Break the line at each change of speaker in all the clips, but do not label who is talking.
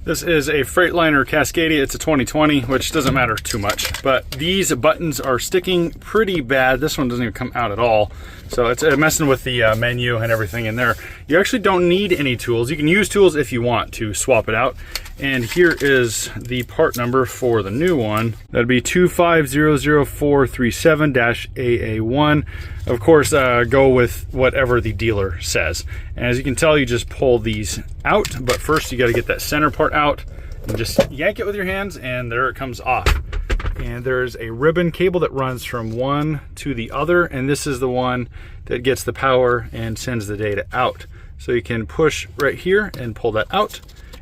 This is a Freightliner Cascadia. It's a 2020, which doesn't matter too much, but these buttons are sticking pretty bad. This one doesn't even come out at all. So it's messing with the menu and everything in there. You actually don't need any tools. You can use tools if you want to swap it out. And here is the part number for the new one. That'd be 2500437-AA1. Of course, go with whatever the dealer says. And as you can tell, you just pull these out, but first you got to get that center part out and just yank it with your hands, and there it comes off. And there's a ribbon cable that runs from one to the other, and this is the one that gets the power and sends the data out. So you can push right here and pull that out.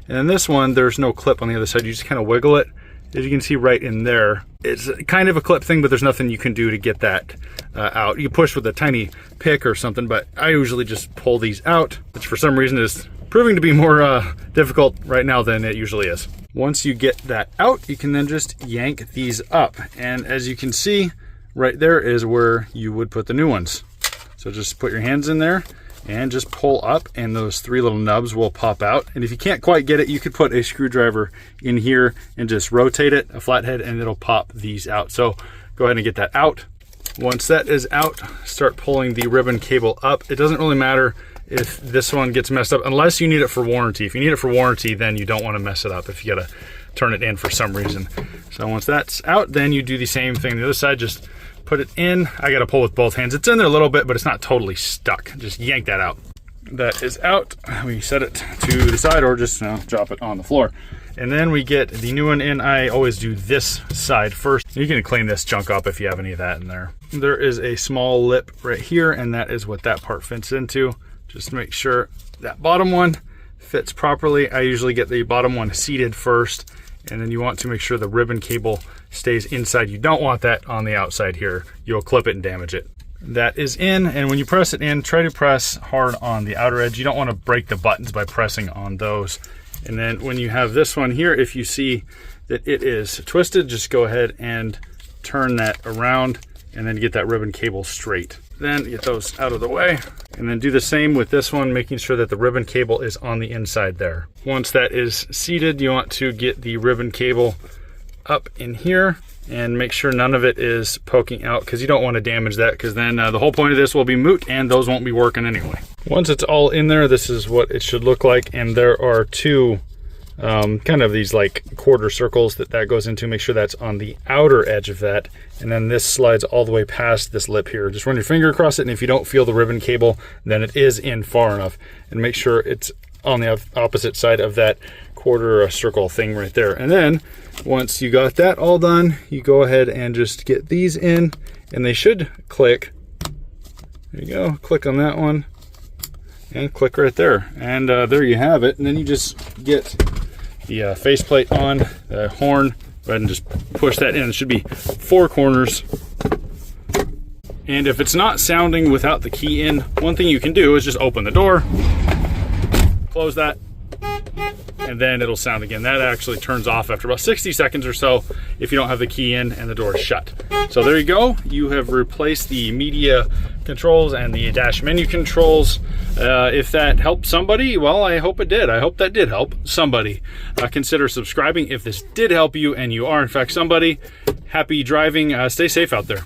And then this one, there's no clip on the other side. You just kind of wiggle it. As you can see right in there, it's kind of a clip thing, but there's nothing you can do to get that out. You push with a tiny pick or something, but I usually just pull these out, which for some reason is proving to be more difficult right now than it usually is. Once you get that out, you can then just yank these up. And as you can see, right there is where you would put the new ones. So just put your hands in there and just pull up, and those three little nubs will pop out. And if you can't quite get it, you could put a screwdriver in here and just rotate it, a flathead, and it'll pop these out. So go ahead and get that out. Once that is out, start pulling the ribbon cable up. It doesn't really matter if this one gets messed up, unless you need it for warranty. If you need it for warranty, then you don't want to mess it up if you gotta turn it in for some reason. So once that's out, then you do the same thing. The other side, just put it in. I gotta pull with both hands. It's in there a little bit, but it's not totally stuck. Just yank that out. That is out. We set it to the side or just drop it on the floor. And then we get the new one in. I always do this side first. You can clean this junk up if you have any of that in there. There is a small lip right here, and that is what that part fits into. Just make sure that bottom one fits properly. I usually get the bottom one seated first, and then you want to make sure the ribbon cable stays inside. You don't want that on the outside here. You'll clip it and damage it. That is in, and when you press it in, try to press hard on the outer edge. You don't want to break the buttons by pressing on those. And then when you have this one here, if you see that it is twisted, just go ahead and turn that around and then get that ribbon cable straight. Then get those out of the way, and then do the same with this one, making sure that the ribbon cable is on the inside there. Once that is seated, you want to get the ribbon cable up in here and make sure none of it is poking out, because you don't want to damage that, because then the whole point of this will be moot and those won't be working anyway. Once it's all in there, this is what it should look like, and there are two kind of these like quarter circles that goes into. Make sure that's on the outer edge of that, and then this slides all the way past this lip here. Just run your finger across it, and if you don't feel the ribbon cable, then it is in far enough, and make sure it's on the opposite side of that quarter circle thing right there. And then once you got that all done, you go ahead and just get these in, and they should click. There you go, click on that one and click right there, and there you have it. And then you just get the faceplate on the horn. Go ahead and just push that in. It should be 4 corners. And if it's not sounding without the key in, one thing you can do is just open the door, close that, and then it'll sound again. That actually turns off after about 60 seconds or so if you don't have the key in and the door is shut. So there you go. You have replaced the media controls and the dash menu controls. If that helped somebody, well, I hope it did. I hope that did help somebody. Consider subscribing if this did help you and you are in fact somebody. Happy driving. Stay safe out there.